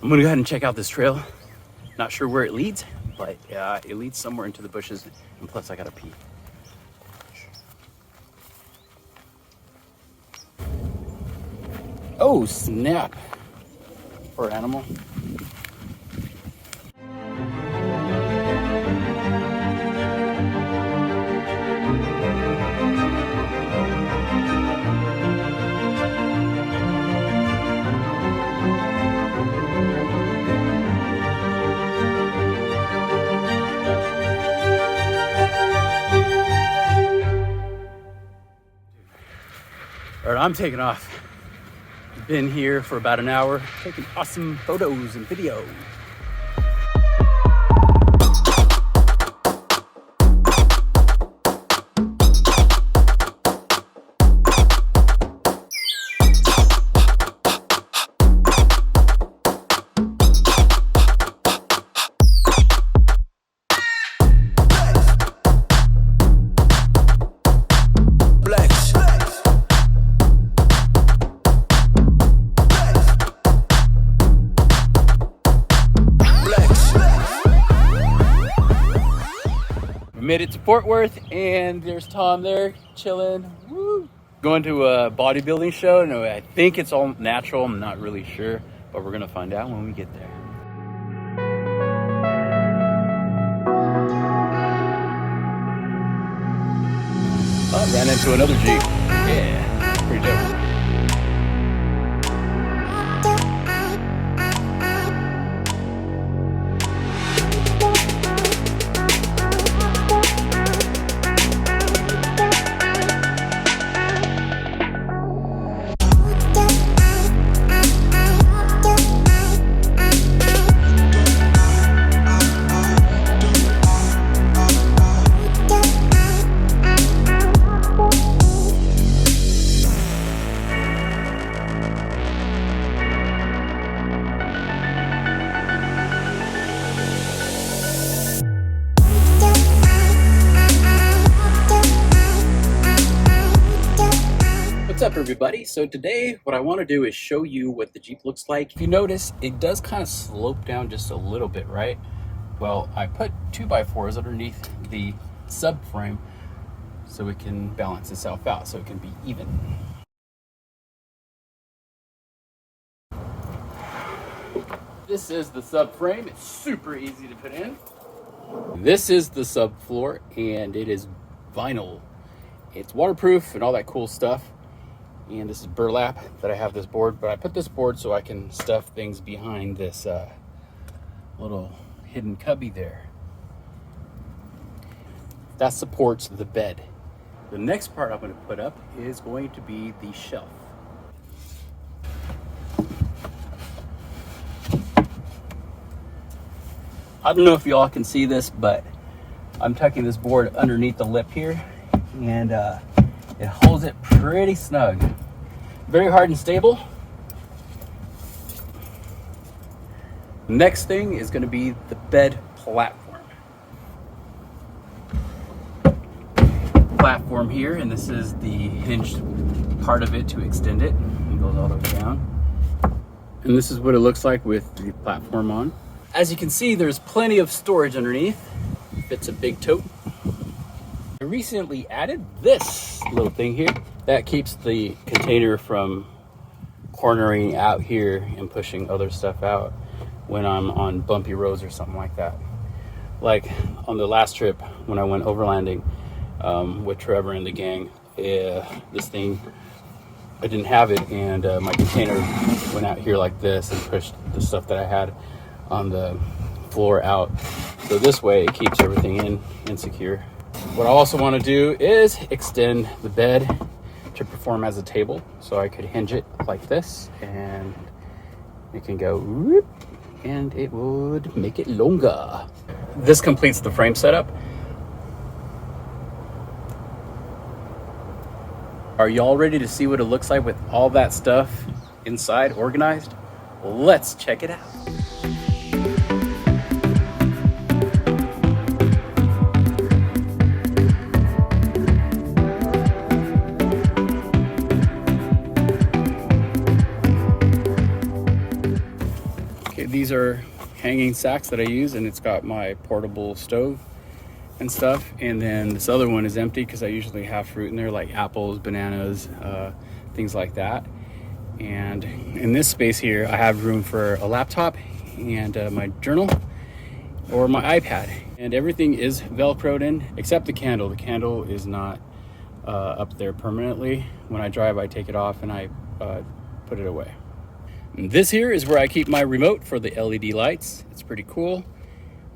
I'm gonna go ahead and check out this trail. Not sure where it leads, but it leads somewhere into the bushes, and plus I gotta pee. Oh snap! Poor animal. All right, I'm taking off. Been here for about an hour, taking awesome photos and video. Made it to Fort Worth, and there's Tom there chilling. Woo! Going to a bodybuilding show. No, I think it's all natural. I'm not really sure, but we're gonna find out when we get there. Oh, ran into another Jeep. Yeah, pretty dope. What's up everybody? So today what I want to do is show you what the Jeep looks like. If you notice, it does kind of slope down just a little bit, right? Well, I put 2x4s underneath the subframe so it can balance itself out, so it can be even. This is the subframe. It's super easy to put in. This is the subfloor, and it is vinyl. It's waterproof and all that cool stuff. And this is burlap that I have this board, but I put this board so I can stuff things behind this little hidden cubby there. That supports the bed. The next part I'm going to put up is going to be the shelf. I don't know if y'all can see this, but I'm tucking this board underneath the lip here, and it holds it pretty snug. Very hard and stable. Next thing is going to be the bed platform. Platform here, and this is the hinged part of it to extend it. It goes all the way down. And this is what it looks like with the platform on. As you can see, there's plenty of storage underneath. Fits a big tote. I recently added this little thing here that keeps the container from cornering out here and pushing other stuff out when I'm on bumpy roads or something like that. Like on the last trip when I went overlanding with Trevor and the gang, this thing, I didn't have it, and my container went out here like this and pushed the stuff that I had on the floor out. So this way it keeps everything in and secure. What I also want to do is extend the bed to perform as a table, so I could hinge it like this, and it can go whoop, and it would make it longer. This completes the frame setup. Are y'all ready to see what it looks like with all that stuff inside organized? Let's check it out. these are hanging sacks that I use, and it's got my portable stove and stuff. And then this other one is empty because I usually have fruit in there, like apples, bananas, things like that. And in this space here, I have room for a laptop and my journal or my iPad. And everything is Velcroed in except the candle. The candle is not up there permanently. When I drive, I take it off and I put it away. And this here is where I keep my remote for the LED lights. It's pretty cool.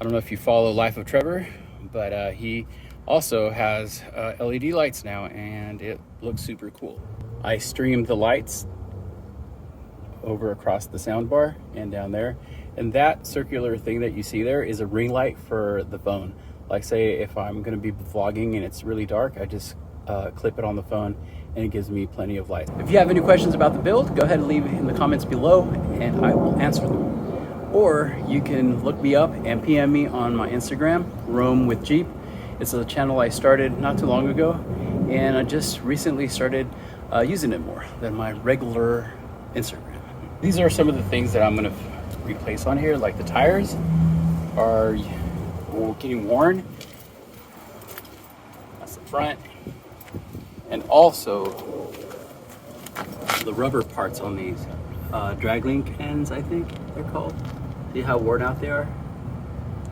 I don't know if you follow Life of Trevor, but he also has LED lights now, and it looks super cool. I streamed the lights over across the sound bar and down there, and that circular thing that you see there is a ring light for the phone. Like, say if I'm going to be vlogging and it's really dark, I just clip it on the phone and it gives me plenty of light. If you have any questions about the build, go ahead and leave it in the comments below and I will answer them. Or you can look me up and PM me on my Instagram, Roam with Jeep. It's a channel I started not too long ago, and I just recently started using it more than my regular Instagram. These are some of the things that I'm gonna replace on here, like the tires are getting worn. That's the front. And also the rubber parts on these drag link ends, I think they're called. See how worn out they are?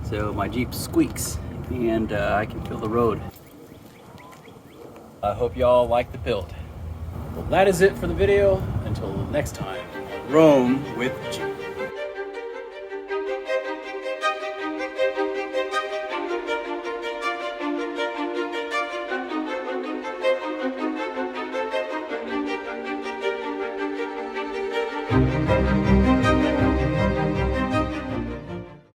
So my Jeep squeaks and I can feel the road. I hope y'all like the build. Well, that is it for the video. Until next time, roam with Jeep.